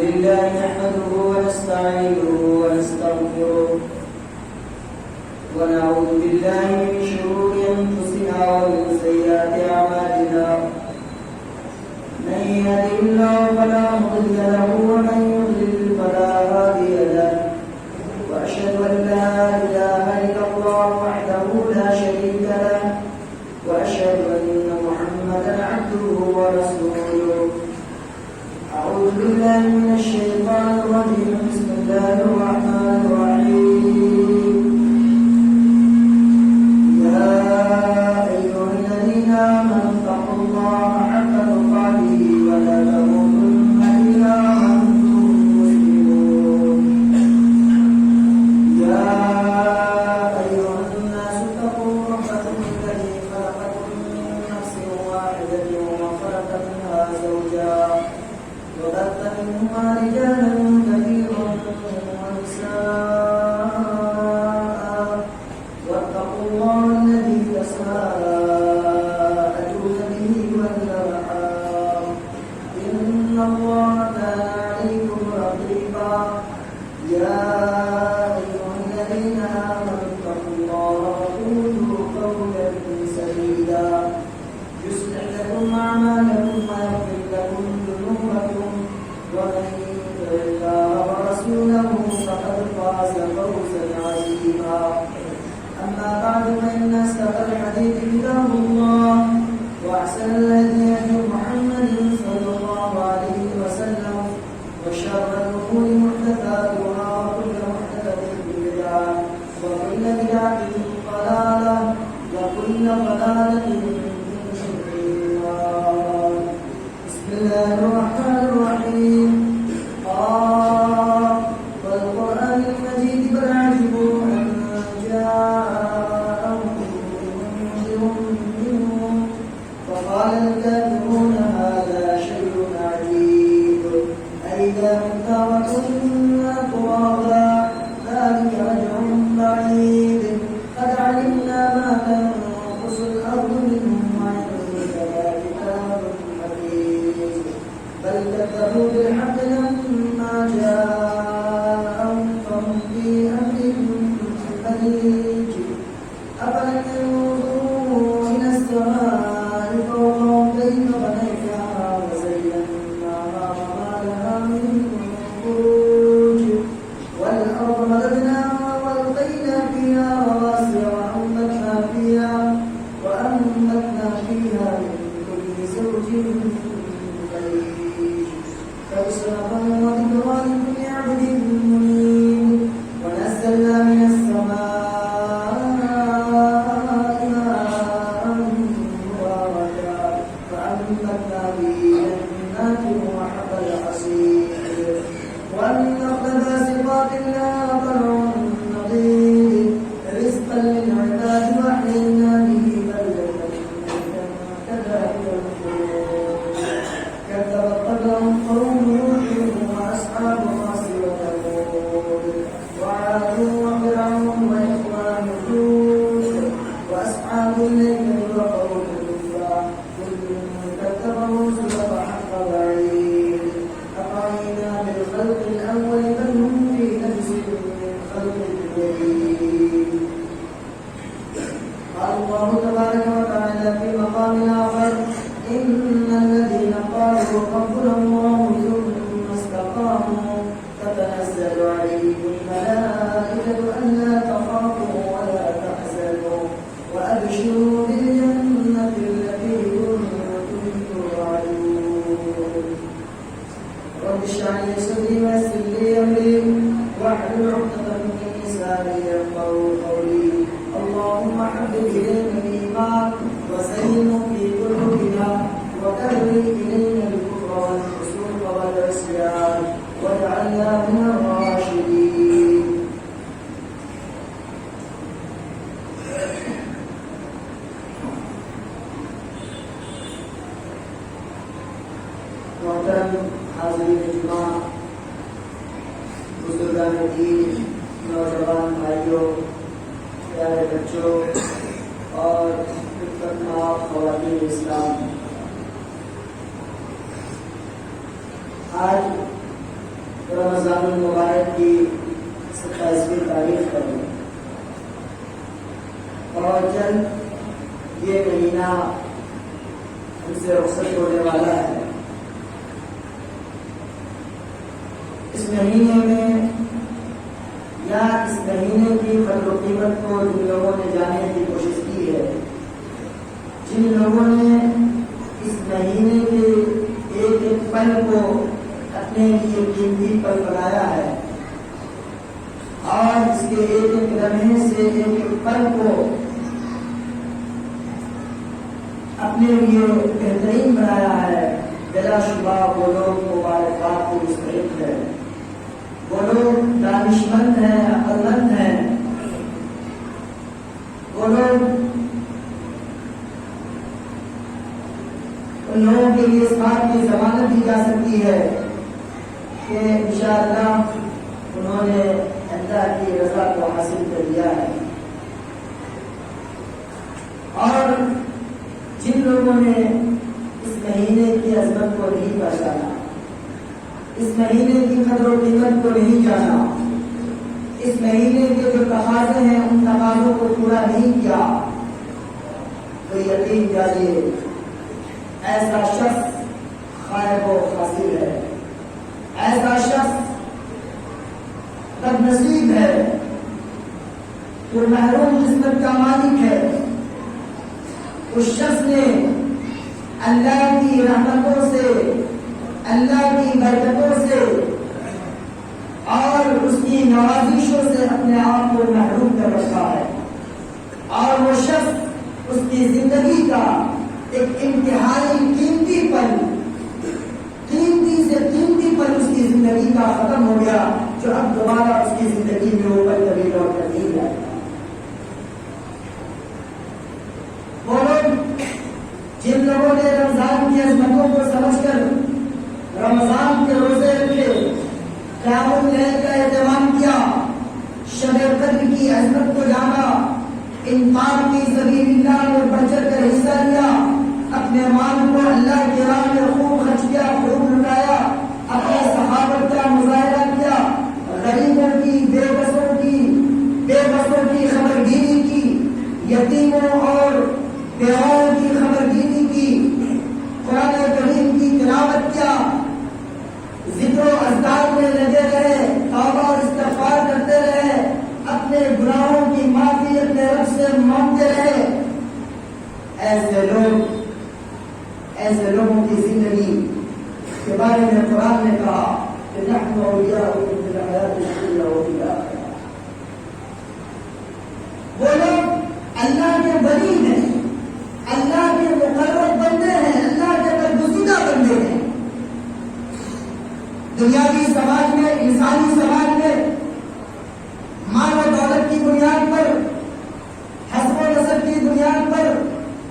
لله نحمده ونستعينه ونستغفره ونعوذ بالله من شرور أنفسنا ومن سيئات أعمالنا من يهده الله فلا مضل له ومن يضلل فلا هادي له وأشهد أن لا إله إلا الله وحده لا شريك له وأشهد أن محمدا عبده ورسوله. أعوذ بالله من الشيطان الرجيم. بسم الله الرحمن الرحيم. يا أيها الذين آمنوا اتقوا الله حق تقاته ولا تموتن إلا وأنتم مسلمون. يا أيها الناس اتقوا ربكم الذي خلقكم من نفس واحدة وخلق منها زوجها وبث منهما رجالا كثيرا ونساء واتقوا الله الذي تساءلون به والأرحام إن الله كان عليكم رقيبا. يا أيها الذين آمنوا اتقوا الله وقولوا قولا سديدا يصلح لكم أعمالكم ويغفر لكم ذنوبكم ومن يطع الله ورسوله فقد فاز فوزا عظيما. أما بعد فإن أصدق الحديث كتاب الله وأحسن الهدي هدي محمد صلى الله عليه وسلم وشر الأمور محدثاتها وكل محدثة بدعة وكل بدعة ضلالة وكل ضلالة في النار. بسم الله الرحمن الرحيم. والقرآن المجيد بل عجبوا أن جاءهم منذر منهم فقال الكافرون هذا شيء عجيب أإذا متنا وكنا ترابا ذلك رجع بعيد قد علمنا ما تنقص الأرض منهم وعندنا كتاب حفيظ بل كذبوا بالحق لما جاءهم فهم في أمر مريج أفلم ينظروا إلى السماء فوقهم كيف بنيناها وزيناها وما لها من فروج والأرض مددناها وألقينا فيها رواسي وأنبتنا فيها من كل زوج بهيج فبشرى وذكرى لكل عبد منيب ونزلنا من السماء ماء مباركا فأنبتنا به جنات وحب الحصيد والنخل باسقات لها طلع نضيد رزقا للعباد وأحيينا به بلدة كذلك الخروج كذبت قبلهم قوم نوح وأصحاب الرس وثمود وعاد وفرعون وإخوان لوط وأصحاب الليل وقوم تبع كل كذب الرسل وحق وعيد أفعينا بالخلق الأول بل هم في نفس من خلق جديد. قال الله تبارك وتعالى في مقام آخر إن الذين قالوا ربنا الله ثم استقاموا تتنزل عليهم الملائكة ألا تخافوا ولا تحزنوا وأبشروا بالجنة التي كنتم توعدون. رب اشرح لي صدري ويسر لي أمري واحلل عقدة من لساني يفقهوا قولي. اللهم حبب إلينا الإيمان وزينه في قلوبنا وكره إلينا الكفر والفسوق والعصيان واجعلنا من الراشدين. محترم حاضرین اجتماع، بزرگان دین، نوجوان بھائیوں، پیارے بچوں اور خواتین اسلام، آج رمضان المبارک کی 27ویں تاریخ پر اور جلد یہ مہینہ ہم سے رخصت ہونے والا ہے. اس مہینے میں یا اس مہینے کی قدر و قیمت کو جن لوگوں نے جاننے کی کوشش کی ہے، جن لوگوں نے اس مہینے کے ایک ایک پل کو اپنے لیے قیمتی پل بنایا ہے اور اس کے ایک ایک لمحے سے ایک ایک پل کو اپنے لیے بہترین بنایا ہے، بلا شبہ وہ لوگ مبارکباد کو مستحق ہے. وہ لوگ دانشمند ہیں، عقلمند ہیں. وہ لوگ ان لوگوں کے لیے اس بات کی ضمانت دی جا سکتی ہے کہ انشاءاللہ انہوں نے اللہ کی رضا کو حاصل کر لیا ہے. اور جن لوگوں نے اس مہینے کی عظمت کو نہیں پہچانا، اس مہینے کی قدر و قیمت کو نہیں جانا، اس مہینے کے جو تقاضے ہیں ان تقاضوں کو پورا نہیں کیا، تو یقین جانیے ایسا شخص خائب و خاسر ہے، ایسا شخص بد نصیب ہے، وہ محروم قسمت کا مالک ہے. اس شخص نے اللہ کی رحمتوں سے، اللہ کی برکتوں سے اور اس کی نوازشوں سے اپنے آپ کو محروم کر رکھا ہے. اور وہ شخص اس کی زندگی کا ایک انتہائی قیمتی پل، قیمتی سے قیمتی پل اس کی زندگی کا ختم ہو گیا، جو اب دوبارہ اس کی زندگی میں وہ پل کبھی لوٹ کر نہیں جائے. وہ لوگ جن لوگوں نے رمضان کی عظمتوں کو سمجھ کر رمضان کے روزے رکھے، قیام اللیل کا اہتمام کیا، شب قدر کی عظمت کو جانا، انفاق کی سبیل اللہ میں بڑھ چڑھ کر حصہ لیا، اپنے مال کو اللہ کی راہ میں خوب خرچ کیا، خوب لٹایا، اپنے صحابت کا مظاہرہ کیا، غریبوں کی، بے بسوں کی خبرگیری کی، یتیموں اور بیواؤں کی خبرگیری کی، قرآن کریم کی تلاوت کیا، ذکر و اذکار میں لگے رہے، توبہ اور استغفار کرتے رہے، اپنے گناہوں کی معافی اپنے رب سے مانگتے رہے. ایسے لوگوں کی زندگی کے بارے میں قرآن نے کہا کہ نحن اولیاؤکم فی الحیاۃ الدنیا وفی الآخرہ. وہ لوگ اللہ کے ولی ہیں، اللہ کے مقرب بندے ہیں، اللہ کے برگزیدہ بندے ہیں. دنیاوی سماج میں، انسانی سماج میں مال و دولت کی بنیاد پر، حسب و نسب کی بنیاد پر،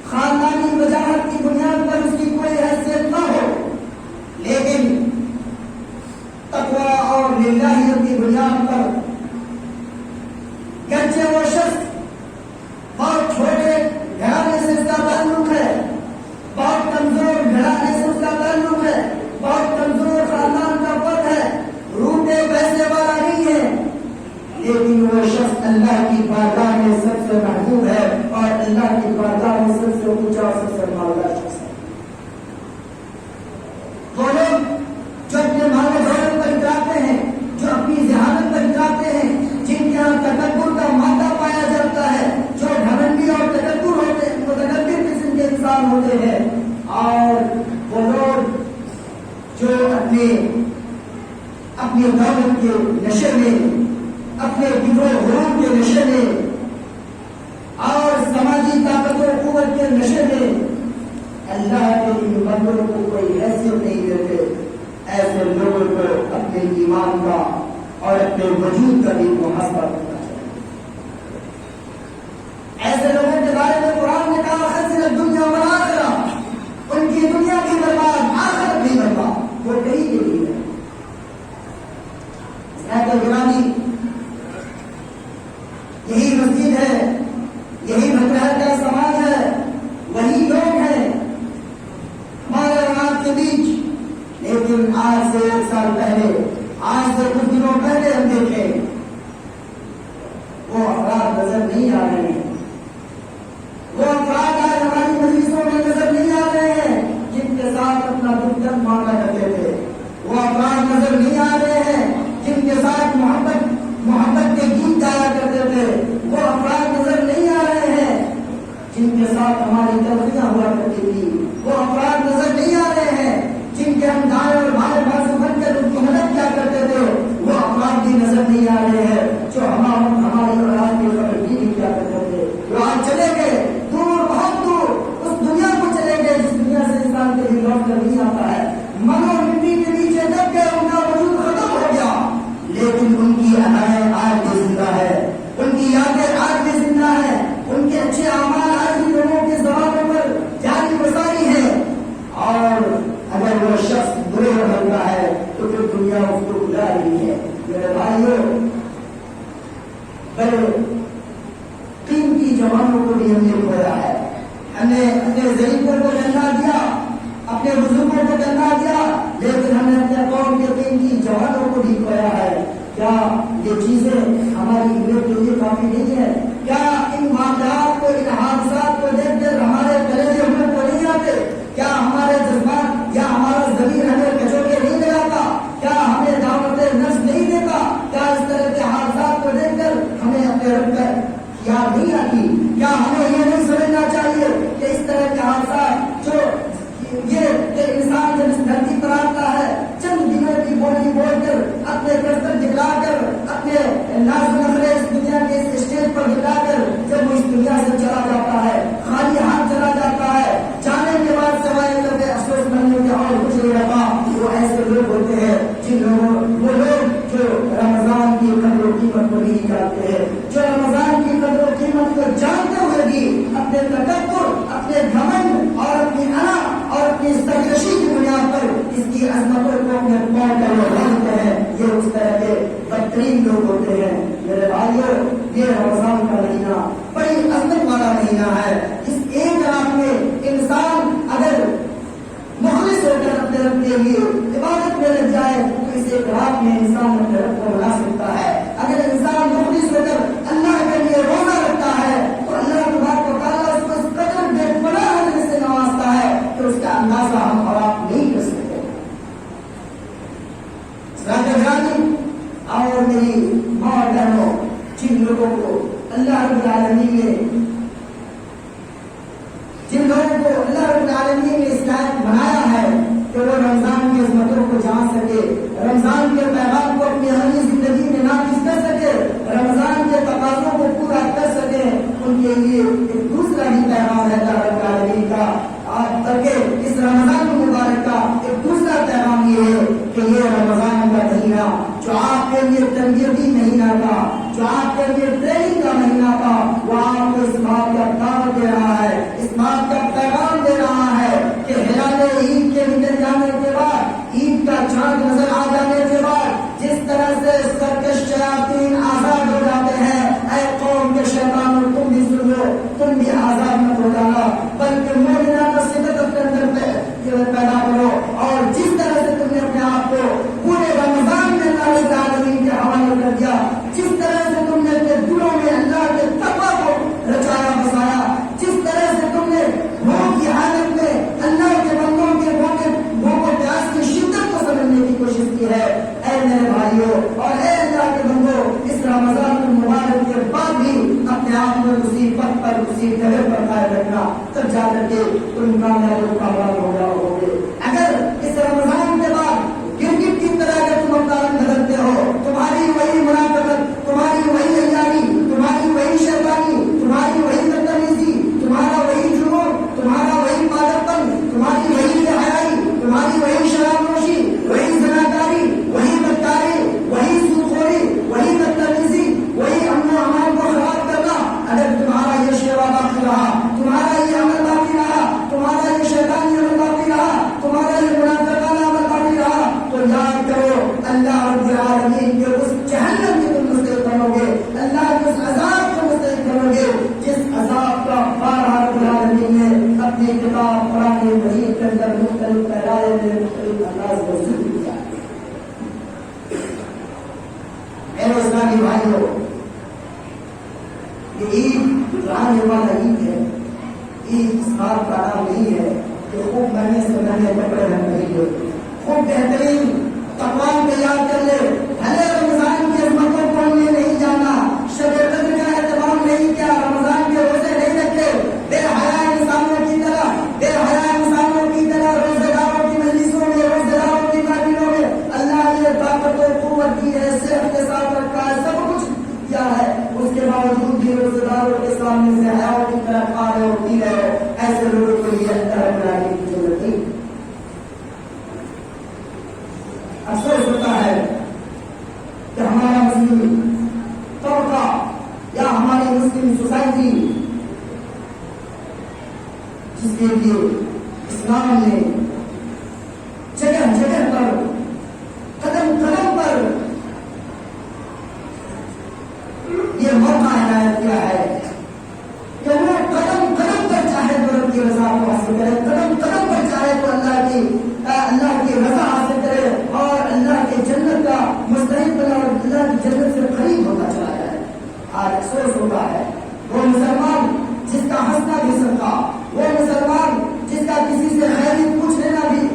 خاندانی وجاہت کی بنیاد پر اس کی کوئی حیثیت نہ ہو، لیکن تقویٰ اور للہیت کی بنیاد پر گرچہ وہ شخص بہت چھوٹے گھرانے سے اس کا تعلق ہے، بہت کمزور گھرانے سے اس کا تعلق ہے، بہت کمزور خاندان کا فرد ہے، روپے پیسے والا نہیں ہے، لیکن وہ شخص اللہ کی بارگاہ میں سب سے محبوب ہے اور اللہ کی بارگاہ میں سب سے اونچا اور سب سے مالدار شخص ہے. وہ لوگ جو اپنے مال و دولت پر اتراتے ہیں، جو اپنی ذہانت پر اتراتے ہیں، جن کے یہاں تکبر کا مادہ پایا جاتا ہے، جو گھمنڈی اور متکبر قسم کے انسان ہوتے ہیں، اور وہ لوگ جو اپنی دولت کے نشے میں، اپنے غرور کے نشے میں اور سماجی طاقت و قوت کے نشے میں اللہ کے ان بندوں کو کوئی حیثیت نہیں دیتے، ایسے لوگوں کو اپنے ایمان کا اور اپنے وجود کا بھی محاسبہ کرنا چاہیے. ایسے لوگوں کے بارے میں قرآن نے کہا خسر الدنیا والآخرہ، ان کی دنیا بھی برباد، آخرت بھی برباد، وہ کہیں کے لیے ہے. گرامی، یہی مسجد ہے، یہی بھٹہر کا سماج ہے، وہی لوگ ہیں ہمارے اور آپ کے بیچ، لیکن آج سے 1 سال پہلے، آج سے کچھ دنوں پہلے ہم دیکھے وہ افراد نظر نہیں آ رہے ہیں، وہ افراد آج ہماری مجلسوں میں نظر نہیں آ رہے ہیں جن کے ساتھ اپنا دکھ درد مانگا کرتے تھے، وہ افراد نظر نہیں آ رہے ہیں جن کے ساتھ محبت کے گیت گایا کرتے تھے، وہ افراد نظر نہیں آ رہے ہیں جن کے ساتھ ہماری تلخیاں ہوا کرتی تھی، وہ افراد نظر نہیں آ رہے ہیں جن کے ہم دائیں اور بائیں بازو بن کر ان کی مدد کیا کرتے تھے، وہ افراد بھی نظر نہیں آ رہے ہیں جو ہماری اولاد کی خبر بھی کیا کرتے تھے، وہ آج چلے گئے دور، بہت دور، اس دنیا کو چلے گئے جس دنیا سے انسان کبھی لوٹ کر نہیں آتا ہے، منو مٹی کے نیچے دب گئے، ان کا وجود ختم ہو گیا، لیکن ان کی ادائیں آج بھی زندہ ہے، ان کی یادیں آج بھی زندہ ہے، ان کے اچھے اعمال آج بھی لوگوں کی زبانوں پر جاری گزاری ہے، اور اگر وہ شخص برے ہوتا ہے تو پھر دنیا اس کو بلا رہی ہے۔ میرے بھائیوں، بڑے قیمتی جوانوں کو بھی ہم نے کھویا ہے، ہم نے اپنے ضعیفوں کو جنگا دیا، اپنے بزرگوں کو جنگا دیا، لیکن ہم نے اپنے قوم کے قیمتی جوانوں کو بھی کھویا ہے۔ کیا یہ چیزیں ہماری عبرت کے لیے کافی نہیں ہے؟ کیا ان واقعات کو، ان حادثات کو دیکھ کر ہمارے کلیجے ہمیں کو نہیں آتے؟ کیا ہمارے جذبات یا ہمارا ضمیر ہمیں کچوٹے نہیں لگاتا؟ کیا ہمیں دعوت نفس نہیں دیتا؟ کیا اس طرح کے حادثات کو دیکھ کر ہمیں اپنے رب کا یاد نہیں آتی؟ کیا ہمیں یہ نہیں سمجھنا چاہیے کہ اس طرح کے حادثات جو یہ کہ انسان جب اس دھرتی پر آتا ہے چند دنوں کی بولی بول کر، اپنے کرتب دکھلا کر، اپنے ناز نخرے اس دنیا کے اس اسٹیج پر دکھلا کر جب وہ اس دنیا سے چلا جاتا ہے، خالی ہاتھ چلا جاتا ہے، جانے کے بعد سوائے کرتے افسوس کرنے کے اور کچھ نہیں رہتا، وہ ایسے لوگ ہوتے ہیں جن لوگوں، وہ لوگ جو رمضان کی قدر و قیمت کو نہیں جانتے ہیں، جو رمضان کی قدر و قیمت کو جانتے ہوئے بھی اپنے تکبر، اپنے گھمنڈ اور اپنی انا اور اپنی سرکشی کی بنیاد پر اس کی عظمتوں کو اپنے پاؤں پر لگاتے ہیں، یہ اس طرح کے بدترین لوگ ہوتے ہیں۔ میرے بھائیوں، یہ رمضان کا مہینہ بڑی عظمت والا مہینہ ہے، اس ایک رات میں انسان اگر مخلص ہو کر اپنے رب کے لیے عبادت میں لگ جائے تو اس ایک رات میں انسان اپنے رب کو بنا سکتا ہے۔ اگر انسان مخلص ہو کر اللہ کے لیے روزہ رکھتا ہے تو اللہ تبارک و تعالیٰ اس کو اس قدر بے پناہ رحمت سے نوازتا ہے کہ اس کا اندازہ ہم اور آپ نہیں کر سکتے۔ اور میری ماں اور بہنوں، جن لوگوں کو اللہ رب العالمین نے اس لائق بنایا ہے کہ وہ رمضان کی عظمتوں کو جان سکے، رمضان کے پیغام کو اپنی عملی زندگی میں نافذ کر سکے، رمضان کے تقاضوں کو پورا کر سکے، ان کے لیے ایک دوسرا بھی پیغام ہے اللہ رب العالمین کا، بلکہ اس رمضان مبارک کا ایک دوسرا پیغام یہ ہے کہ یہ رمضان کا مہینہ جو آپ کے لیے تربیتی مہینہ تھا، جو آپ کے لیے ٹریننگ کا مہینہ تھا، وہ آپ کو اس بات کا دعوت دے رہا ہے، اس بات کا پیغام دے رہا ہے کہ ہلال عید کے نکل جانے کے بعد، عید کا چاند نظر آ جانے کے بعد جس طرح سے سرکش شیاطین آزاد ہو جاتے ہیں، اے قوم کے شیطانوں تم بھی سن لو، تم بھی آزاد مت ہو جانا، بلکہ مومنانہ صفت اپنے اندر پیدا کرو، اور جس طرح سے تم نے اپنے آپ کو پورے رمضان میں اللہ رب العالمین کے حوالے کر دیا، جس طرح سے تم نے اپنے دلوں میں اللہ کے تقویٰ کو رچایا بسایا، جس طرح سے تم نے بھوک کی حالت میں اللہ کے بندوں کے بھوک و پیاس کی شدت کو سمجھنے کی کوشش کی ہے، اے میرے بھائیوں اور اے اللہ کے بندوں، اس رمضان المبارک کے بعد بھی اپنے آپ کو اسی پد پر، اسی جگہ پر قائم رکھنا، تب جا کر کے تم کامیاب و کامیاب ہو جاؤ گے۔ اگر اس رمضان کے بعد کرکٹ کی طرح اگر تم اپنا رنگ بدلتے ہو، تمہاری وہی منافقت، تمہاری وہی عیاری، تمہاری وہی شیطانی، تمہاری وہی بدتمیزی، تمہارا وہی جنون، تمہارا وہی پاگلپن، تمہاری وہی بے حیائی، تمہاری وہی شراب نوشی، وہی زناکاری، وہی بدکاری، وہی سودخوری، وہی بدتمیزی، وہی امن و امان کو خراب کرنا، اگر تمہارا یہ شیوا باقی رہا، تمہارا یہ عمل باقی رہا، تمہارا یہ شیطانی عمل باقی رہا، تمہارا یہ منافقانہ عمل باقی رہا، تو یاد کرو اللہ رب العالمین کے اس جہنم میں تم مستحق بنو گے، اللہ کے اس عذاب کو مستحق بنو گے جس عذاب کا بارہ رب العالمین نے اپنی کتاب قرآن مجید کے اندر مختلف پیرائے میں مختلف انداز میں ذکر کیا۔ اسلامی بھائیوں، یہ عید آنے والا عید ہے، عید اس بات کا نام نہیں ہے کہ خوب مہینے سے مہینے کپڑے رکھ رہی ہو، خوب بہترین پکوان تیار کر لے، بھلے رمضان کی عظمتوں کو ہم نے نہیں جانا، شب قدر کا اہتمام نہیں کیا، رمضان کے روزے نہیں رکھے، بے حیا انسانوں کی طرح روزے داروں کی مجلسوں میں، روزے داروں کی محفلوں میں اللہ نے طاقت و قوت دی ہے، صحت کے ساتھ رکھا ہے، سب کچھ کیا ہے، اس کے باوجود بھی روزے داروں کے سامنے سے حیا کی طرح کھا رہے ہو، پی رہے ہو، ایسے لوگوں کو یہ احترام بنانے کی ضرورت نہیں۔ افسوس ہوتا ہے کہ ہمارا مسلم طبقہ یا ہماری مسلم سوسائٹی، جس کے لیے اسلام نے جگہ جگہ پر قدم قدم پر یہ موقع عنایت کیا ہے کہ وہ قدم قدم پر چاہے تو رب کی رضا کو حاصل کرے، قدم قدم پر چاہے تو اللہ کی رضا حاصل کرے اور اللہ کے جنت کا مستحق بنا اور اللہ کی جنت سے قریب ہوتا چلا جائے۔ آج افسوس ہوتا ہے وہ مسلمان جس کا ہنسنا بھی صدقہ، وہ مسلمان جس کا کسی سے خیری پوچھ لینا بھی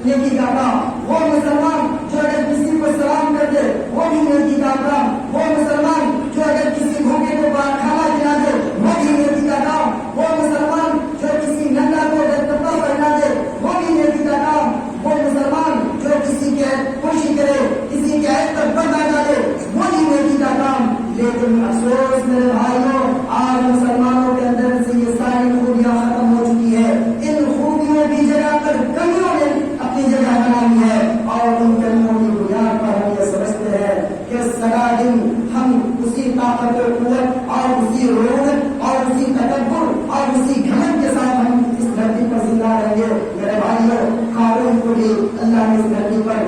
نیکی کا کام، وہ مسلمان جو اگر کسی کو سلام کر دے وہ بھی نیکی کا کام، وہ مسلمان جو اگر کسی بھوکے کو کھانا کھلا دے وہ بھی نیکی کا کام، وہ مسلمان جو کسی ننگا کو کپڑا پہنا دے وہ بھی نیکی کا کام، وہ مسلمان جو کسی کے خوشی کرے، کسی کے عیب پر پردہ ڈالے وہ بھی نیکی کا کام۔ لیکن افسوس میرے بھائیوں، آج مسلمانوں کے اندر سے یہ ساری خوبیاں ختم ہو چکی ہے، ان خوبیوں کی جگہ پر کمیوں نے اپنی جگہ بنانی ہے، اور ان کمیوں کی بنیاد پر ہم یہ سمجھتے ہیں کہ سدا دن ہم اسی طاقت و قوت اور اسی رونق اور اسی تکبر اور اسی گھمنڈ کے ساتھ ہم اس دھرتی پر زندہ رہیں گے۔ میرے بھائیوں، قارون کو بھی اللہ نے اس دھرتی پر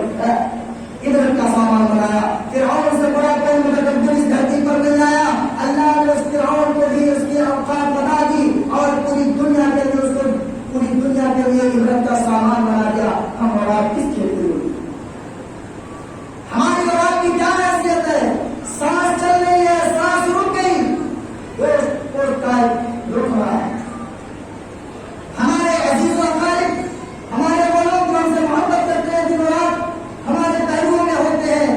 عبرت کا سامان بنایا، فرعون سے بڑا کوئی متکبر اس دھرتی پر نہیں آیا، اللہ نے اس فرعون کو بھی اس کی اوقات بتا دی اور پوری دنیا کے لیے اس کو پوری دنیا کے لیے عبرت کا سامان بنا دیا۔ ہم اور آپ کس کھیلتے ہوئے، ہماری اور آپ کی کیا حیثیت ہے؟ سانس چل رہی ہے، سانس رک گئی، رک رہا ہے۔ ہمارے عزیز و اقارب، ہمارے وہ لوگ جو ہم سے محبت کرتے ہیں دن رات ہمارے پہلوؤں میں ہوتے ہیں،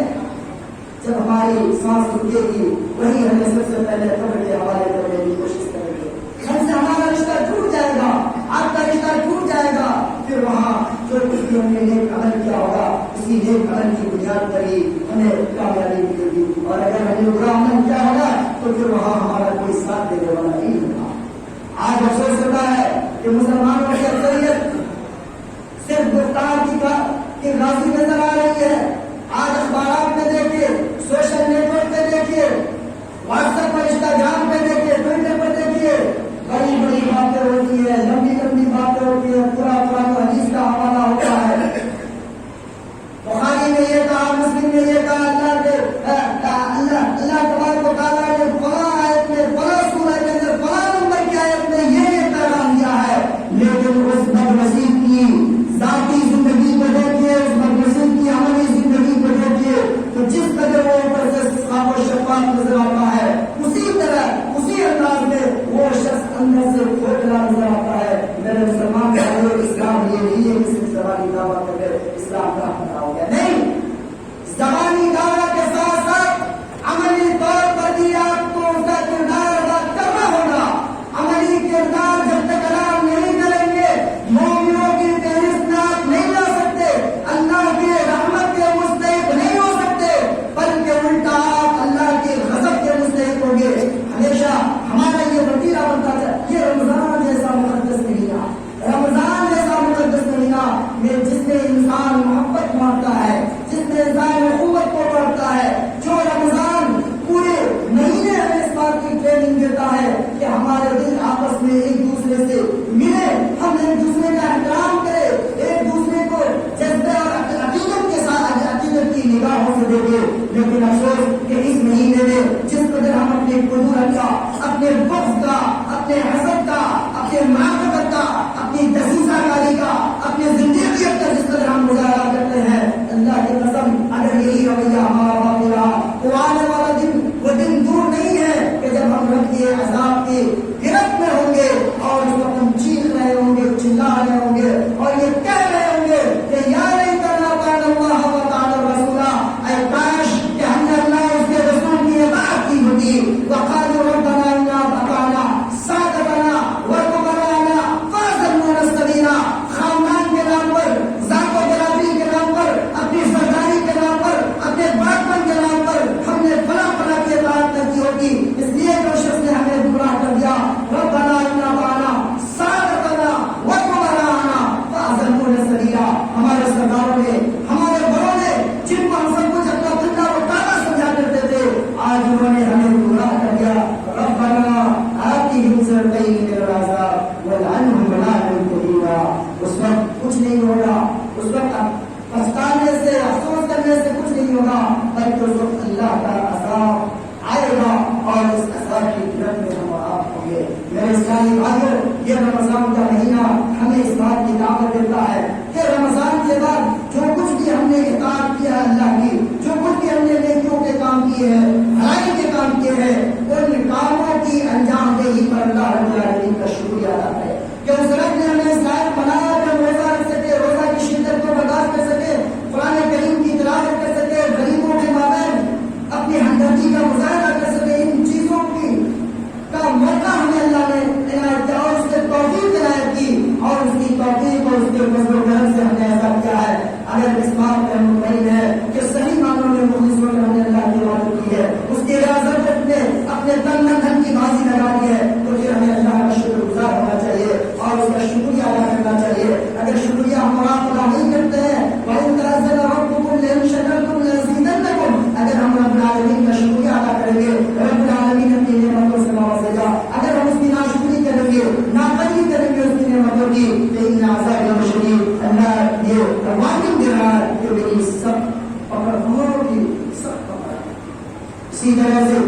جب ہماری سانس رکے گی وہی ہمیں سب سے پہلے قبر کے حوالے کرنے کی کوشش کریں گے، ہم سے ہمارا رشتہ ٹوٹ جائے گا، آپ کا رشتہ ٹوٹ جائے گا، پھر وہاں جو کچھ بھی ہم نے نیک عمل کیا ہوگا اسی نیک عمل کی بنیاد پر ہی ہمیں کامیابی ملے گی، اور اگر ہم نے برا عمل کیا ہوگا تو پھر وہاں ہمارا کوئی ساتھ دینے والا نہیں ہوگا۔ آج افسوس ہوتا ہے کہ مسلمانوں کی اکثریت صرف گفتار کی راضی نظر آ رہی ہے۔ آج اخبارات میں دیکھیے، سوشل نیٹ ورک پہ دیکھیے، واٹس ایپ پر، انسٹاگرام پہ دیکھیے، ٹویٹر پر دیکھیے، بڑی بڑی باتیں ہوتی ہیں، لمبی لمبی باتیں ہوتی ہیں، پورا حدیث کا حوالہ ہوتا ہے، بخاری میں یہ کہا، مسلم میں یہ کہا، اللہ تبارک و تعالیٰ نے فلاں آیت میں، فلاں سورہ کے اندر، فلاں نمبر کی آیت میں یہ پیغام دیا ہے، لیکن اس بدنصیب کی ذاتی زندگی کو دیکھیے، اس بدنصیب کی عملی زندگی کو دیکھیے تو جس قدر وہ اوپر سے صاف و شفاف نظر آتا ہے اسی طرح اسی انداز میں وہ شخص اندر سے کھوکھلا نظر آتا ہے۔ میرے مسلمان بھائیوں، اسلام یہ نہیں ہے کہ صرف زبانی دعویٰ کر کے اسلام کا حملہ ہو گیا، نہیں، زبانی دعویٰ کے ساتھ ساتھ عملی طور پر بھی آپ کو اس کا کردار ادا کرنا ہوگا۔ عملی کردار جب تک ادا نہیں کریں گے مومنوں کی فہرست میں آپ نہیں لا سکتے، اللہ کی رحمت کے مستحق نہیں ہو سکتے، بلکہ الٹا آپ اللہ کے غضب کے مستحق ہوں گے۔ ہمیشہ ہمارا یہ وتیرہ بنتا ہے، یہ رمضان جیسا مقدس مہینہ، رمضان جیسا مقدس مہینہ میں جس میں انسان محبت مانتا ہے، جس میں انسان اخوت کو بڑھتا ہے، جو رمضان پورے مہینے ہمیں اس بات کی ٹریننگ دیتا ہے کہ ہمارے دل آپس میں ایک دوسرے سے ملے، ہم ایک دوسرے کا احترام کرے، ایک دوسرے کو جذبے اور عقیدت کے ساتھ عقیدت کی نگاہوں سے دیکھے۔ لیکن افسوس کہ اس مہینے میں جس قدر ہم اپنے قدورت کا، اپنے بغض کا، اپنے حسد کا، اپنے معرفت کا، اپنی دسیسہ کاری کا، اپنے زندگیت کا جس قدر ہم مظاہرہ کرتے ہیں، اللہ کی قسم اگر یہی رویہ ہمارا باقی رہا تو آنے والا دن ہمارے سرداروں نے، ہمارے بڑوں نے، جن کو ہم سب کچھ اپنا دنیا کو تانا سمجھا کرتے تھے، آج انہوں نے ہمیں گمراہ کر دیا. ربنا آتِهِمْ ضِعْفَيْنِ مِنَ الْعَذَابِ وَالْعَنْهُمْ لَعْنًا كَبِيرًا. اس وقت کچھ نہیں ہوگا، اس وقت پچھتانے سے، افسوس کرنے سے کچھ نہیں ہوگا، بلکہ اس وقت اللہ کا عذاب آئے گا اور اس عذاب کی گرفت میں ہم آپ ہوں گے. میرے اسلامی بھائیوں، یہ رمضان کا مہینہ ہمیں اس بات کی دعوت دیتا ہے کہ رمضان کے بعد جو کچھ بھی ہم نے اطاعت کیا ہے اللہ کی، جو کچھ بھی ہم نے نیکیوں کے کام کیے ہیں، بھلائی کے کام کیے ہیں، ان کاموں کی انجام دہی پر اللہ رب العالمین کا شکریہ ادا کرے کہ اس رب نے ہمیں اس لائق بنایا کہ ہم روزہ رکھ سکے، روزہ کی شدت کو برداشت کر سکے، قرآن کریم کی تلاوت کر سکے، غریبوں کے مابین اپنی ہمدردی کا مظاہرہ کر سکے. ان چیزوں کی کا موقع ہمیں اللہ نے عنایت کیا اور اس کے توفیق عنایت کی، اور اس کی توفیق اور اس کے فضل و کرم سے ہم نے ایسا کیا ہے. اگر اس بات کا مطمئن ہے کہ صحیح معنوں میں مخلص ہو کر ہم نے اللہ کی عبادت کی ہے، اس کی ریاضت نے اپنے تن من دھن کی بازی لگا دی ہے، تو پھر ہمیں اللہ کا شکر گزار ہونا چاہیے اور اس کا شکریہ ادا کرنا چاہیے. اگر شکریہ ہم آپ ادا نہیں کرتے ہیں، وَإِن تَعَزَّرَ رَبُّكُمْ لَئِن شَكَرْتُمْ لَأَزِيدَنَّكُمْ، اگر ہم رب العالمین کا شکریہ ادا کریں گے، رب العالمین اپنی نعمتوں سے نوازے گا. اگر ہم اس کی ناشکری کریں گے، ناقدری کریں گے اس کی نعمتوں کی، تو ان عذاب شدید اللہ یہ وارننگ دے رہا ہے کہ میری سب پکڑ ہماروں کی سب پکڑ. اسی طرح سے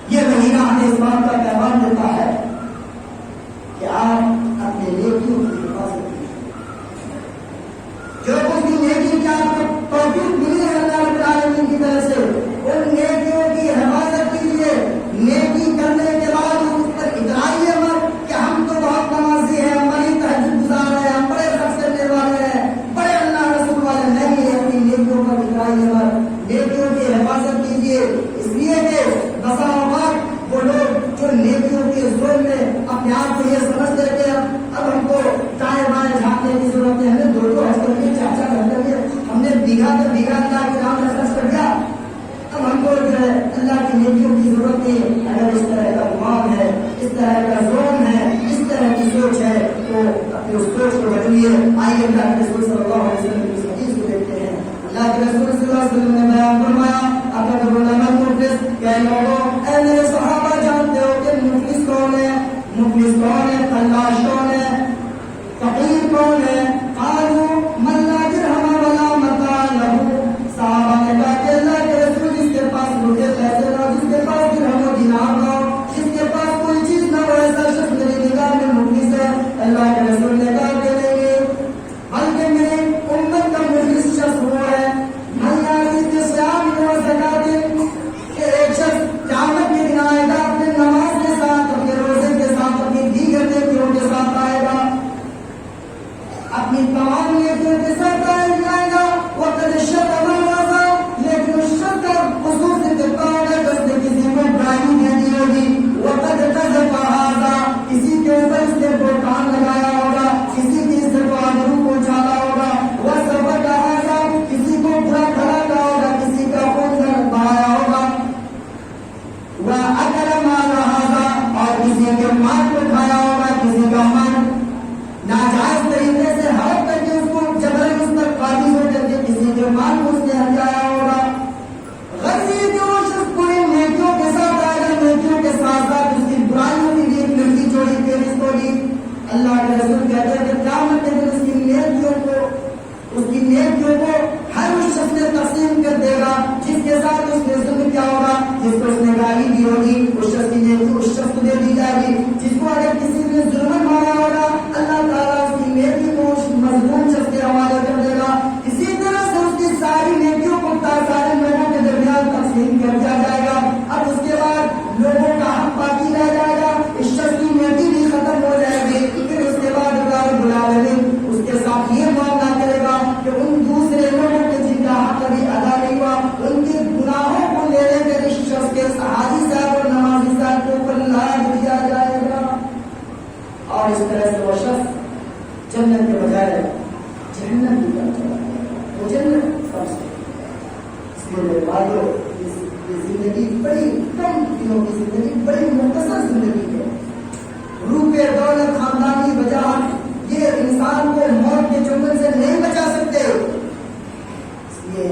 یہ مہینہ ہمیں اس بات کا پیغام دیتا ہے کہ آپ اپنے نیکیوں کی حفاظت کیجیے. جو کچھ بھی نیکی کی آپ کو توفیق ملی ہے اللہ رب العالمین کی طرف سے، ان نیکیوں کی حفاظت کیجیے. نیکی کرنے کے بعد اس پر اترائیے مت کہ ہم تو بہت نمازی ہیں، ہم بڑی تہجد گزار ہیں، ہم بڑے خرچ کرنے والے ہیں، بڑے اللہ رسول والے. نہیں، اپنی نیکیوں پر اترائیے مت، نیکیوں کی حفاظت کیجیے. اس لیے کہ بسا اوقات وہ لوگ جو نیکیوں کے زور میں اپنے آپ کو یہ سمجھتے کہ اب ہم کو دائیں بائیں جھانکنے کی ضرورت ہے، ہمیں دو حج کر کے چار چار گھنٹے میں ہم نے بیگھا تو بیگھا اللہ کے نام میں خرچ کر دیا، اب ہم کو جو ہے اللہ کی نیکیوں کی ضرورت نہیں. اگر اس طرح کا گمان ہے، اس طرح کا ظلم ہے، اس طرح کی سوچ ہے، تو اپنی اس سوچ کو بدلیے. آئیے اللہ کے رسول صلی اللہ علیہ وسلم کی اس حدیث کو دیکھتے ہیں. اللہ کے رسول صلی اللہ علیہ وسلم نے بیان فرمایا، آپ کا بولنا مفلس کہ لوگوں، اے میرے صحابہ جانتے ہو کہ مفلس کون ہے؟ مفلس کون ہے؟ فلاش کون ہے؟ فقیر کون ہے؟ قالوا من لا درہم ولا متاع لہ. صحابہ نے کہا کہ اللہ کے رسول جس کے پاس روپے پیسے نہ ہو، جس کے پاس درہم و دینار نہ ہو، جس کے پاس کوئی چیز نہ ہو، ایسا شخص میری نگاہ میں مفلس ہے. اللہ کے رسول نے کہا کہ نہیں، بلکہ میری امت کا مفلس شخص وہ ہے من یأتی بصیام و زکات، کہ ایک شخص قیامت کے دن آئے گا اپنے نماز کے ساتھ، اپنے روزے کے ساتھ، اپنی دیگر نیکیوں کے ساتھ آئے گا، اپنی تمام نیکیوں کے ساتھ آئے گا. وقت شتم الرضا، لیکن اس شخص کا خصوص اتنا ہوگا کہ اس نے کسی کو برائی دے دی ہوگی. وقت قذف هذا، کسی کے اوپر اس نے بہتان لگایا ہوگا، کسی کی عزت و آبرو کو اچھالا ہوگا. وسبق هذا، کسی کو برا بھلا کہا ہوگا، کسی کا خون بہایا ہوگا. وأكل مال هذا، اور کسی کے مال کو کھایا ہوگا، کسی کا مال ناجائز طریقے سے ہڑپ کر کے اس کو جبرن اس پر قابض ہو کر کے کسی کے مال کو اس نے ہٹایا ہوگا. غرضی جو شخص پوری نیکیوں کے ساتھ آئے گا، نیکیوں کے ساتھ ساتھ اس کی برائیوں کی بھی ایک لڑکی چوڑی فہرست ہوگی. اللہ کے رسول کہتے ہیں کہ قیامت کے دن اس کی نیکیوں کو ہر اس شخص نے تقسیم کر دے گا جس کے ساتھ اس نے ظلم کیا ہوگا، جس کو اس نے گالی دی ہوگی، اس شخص کی نیکی اس شخص کو دے دی جائے گی. جس کو اگر کسی نے ظلم مارا ہوگا، اللہ تعالیٰ اس کی نیکی کو اس مظلوم شخص کے حوالے کر دے گا. اسی طرح سے اس کی ساری نیکیوں کو سارے لوگوں کے درمیان تقسیم کر دیا جائے گا. اب اس کے بعد لوگوں کا حق باقی رہ جائے گا، اس شخص کی نیکی بھی ختم ہو جائے گی. پھر اس کے بعد اللہ رب العالمین اس کے ساتھ یہ معاملہ کرے گا کہ ان دوسرے لوگوں کے جن کا حق ابھی ادا نہیں ہوا، ان کے گناہوں کو لے لے کر اس شخص کے صحابی صاحب اور نمازی صاحب کے اوپر لاد دیا جائے گا. اور اس طرح سے وہ شخص جنت کے بجائے جہنم کی طرف چلا جائے گا. وہ جنت سب سے اس لیے میرے بھائیوں، یہ زندگی بڑی کم دنوں کی زندگی، بڑی مختصر زندگی ہے. روپے دولت خاندانی وجہ یہ انسان انسان کو موت کے چنگل سے نہیں بچا سکتے. اس لیے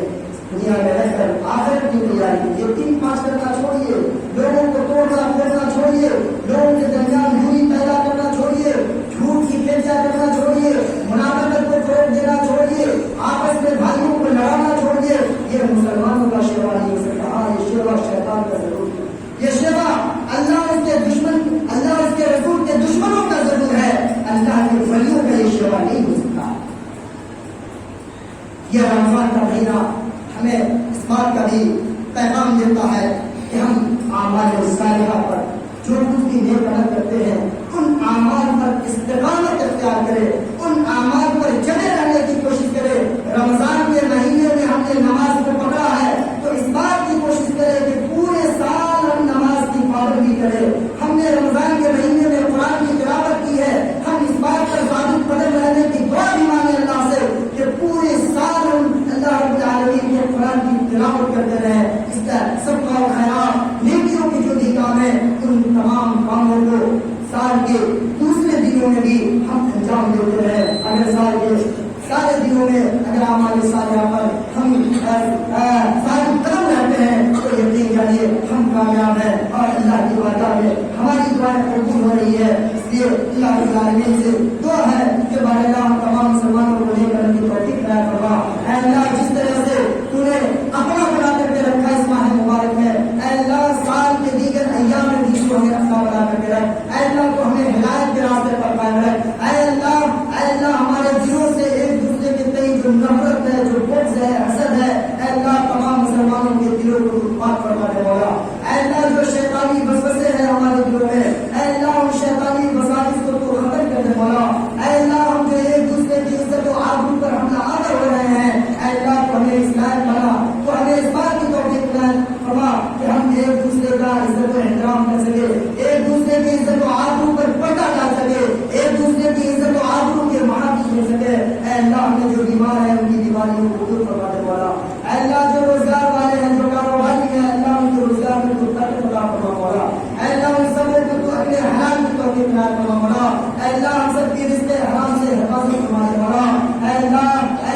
دنیا میں رہ کر آخرت کی تیاری یہ 3-5 کرنا چھوڑیے, لوگوں کو توڑنا پھوڑنا چھوڑیے, لوگوں کے درمیان دوری پیدا کرنا چھوڑیے, جھوٹ کی کھیچا کرنا چھوڑیے, منافقت کو فروغ دینا چھوڑیے, آپس میں بھائیوں کو لڑانا چھوڑیے. یہ مسلمانوں کا شیوا نہیں ہو سکتا. ہاں یہ شیوا شیطان کا ضرور ہے. یہ شیوا اللہ اس کے دشمن, اللہ اس کے رسول کے دشمنوں کا ضرور ہے. اللہ کے ولیوں کا یہ شیوا نہیں ہو سکتا. یہ رمضان کا مہینہ ہمیں اس بات کا بھی پیغام دیتا ہے کہ ہم اعمال صالحہ پر جو کچھ بھی نیک عمل کرتے ہیں ان اعمال پر استقامت اختیار کرے, ان اعمال پر جمے رہنے کی کوشش کرے. رمضان کے مہینے میں ہم نے نماز کو پکڑا ہے تو اس بات کی کوشش کرے کہ پورے سال ہم نماز کی پابندی کرے. ہم نے رمضان کے مہینے میں قرآن کی تلاوت کی ہے, ہم اس بات پر ثابت قدم رہنے کی دعا بھی مانگے اللہ سے کہ پورے سال ہم اللہ رب العالمین کے قرآن کی تلاوت کرتے رہے. اس کا سب کا خیرات نیکیوں کے جو بھی کام ہے ان تمام کاموں کو سال کے دوسرے دنوں میں بھی ہم انجام دیتے رہے. اگر سال کے سارے دنوں میں اگر اعمال صالحہ پر ہم ثابت قدم رہتے ہیں تو یقین جانیے ہم کامیاب ہیں اور اللہ کی بارگاہ میں ہماری دعائیں قبول ہو رہی ہے. اس لیے اللہ رب العالمین سے دعا ہے کہ بارے اللہ ہم تمام مسلمانوں کو لے کر کی توفیق عطا فرما. اے اللہ جس طرح سے تو نے اپنا بنا کر کے رکھا اس ماہ مبارک میں, اے اللہ سال کے دیگر ایام میں بھی تو ہمیں اپنا بنا کر کے رکھ. اے اللہ تو ہمیں ہدایت کے راستے پر قائم رکھ. اے اللہ ہمارے دلوں سے ایک دوسرے کے تئیں جو نفرت ہے, جو بغض ہے, حسد ہے, اے اللہ تمام مسلمانوں کے دلوں کو پاک فرما دے مولا. اے اللہ جو شیطانی وسوسے ہیں ہمارے دلوں میں, اے اللہ ان شیطانی وساوس کو تو ختم کر دے مولا. اے اللہ ہم جو ایک دوسرے کی عزت و آبرو پر حملہ آور ہو رہے ہیں, اے اللہ تو ہمیں اس لائق بنا, تو ہمیں اس بات کی توفیق فرما کہ ہم ایک دوسرے کا عزت و احترام کر سکے, ایک دوسرے کی عزت و آبرو پر پردہ ڈال سکے, ایک دوسرے کی عزت و آبرو کے محافظ ہو سکے. اے اللہ ہمیں جو بیمار ہے ان کی بیماریوں کو دور فرما دے مولا. اے اللہ جو روزگار والے ہیں, جو کاروباری ہیں, اللہ ان کے روزگار میں تو برکت عطا فرما مولا. اے اللہ ان سب کو تو اپنے حلال کی توفیق عطا فرما مولا. اے اللہ ہم سب کی رزق حرام سے حفاظت فرما دے مولا. اے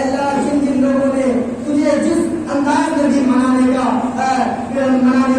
اللہ جن جن لوگوں نے تجھے جس انداز میں بھی منانے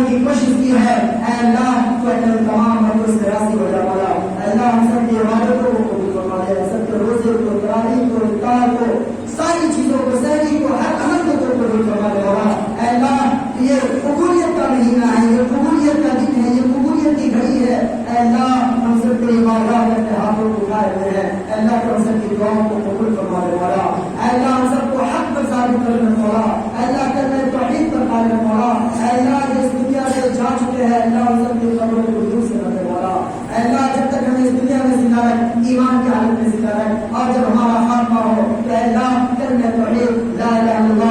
کی کوشش کی ہے, اے اللہ تو تمام مرضوں سے راضی ہو جا مولا. اے اللہ ہم سب کی عبادتوں کو قبول فرما دے, سب کے روزے کو, تراویح کو, افطار کو, ساری چیزوں کو, سحری کو, ہر عمل کو قبول فرما دے مولا. اے اللہ یہ قبولیت کا مہینہ ہے, یہ قبولیت کا دن ہے, یہ قبولیت کی گھڑی ہے. اے اللہ ہم سب کے عبادات میں اپنے ہاتھوں کو اٹھائے ہوئے ہیں, اے اللہ تو ہم سب کی دعاؤں کو قبول فرما دے مولا. اے اللہ ہم سب کو حق پر ثابت کر دے مولا. اے اللہ کلمہ توحید پر قائم رکھ مولا. اے اللہ جس دنیا سے جا چکے ہیں اللہ ہم سب کی قبروں کو دور سے رکھے مولا. اے اللہ جب تک ہمیں اس دنیا میں زندہ رکھ, ایمان کی حالت میں زندہ رکھ, اور جب ہمارا خاتمہ ہو تو اے اللہ کلمہ توحید لا الہ الا اللہ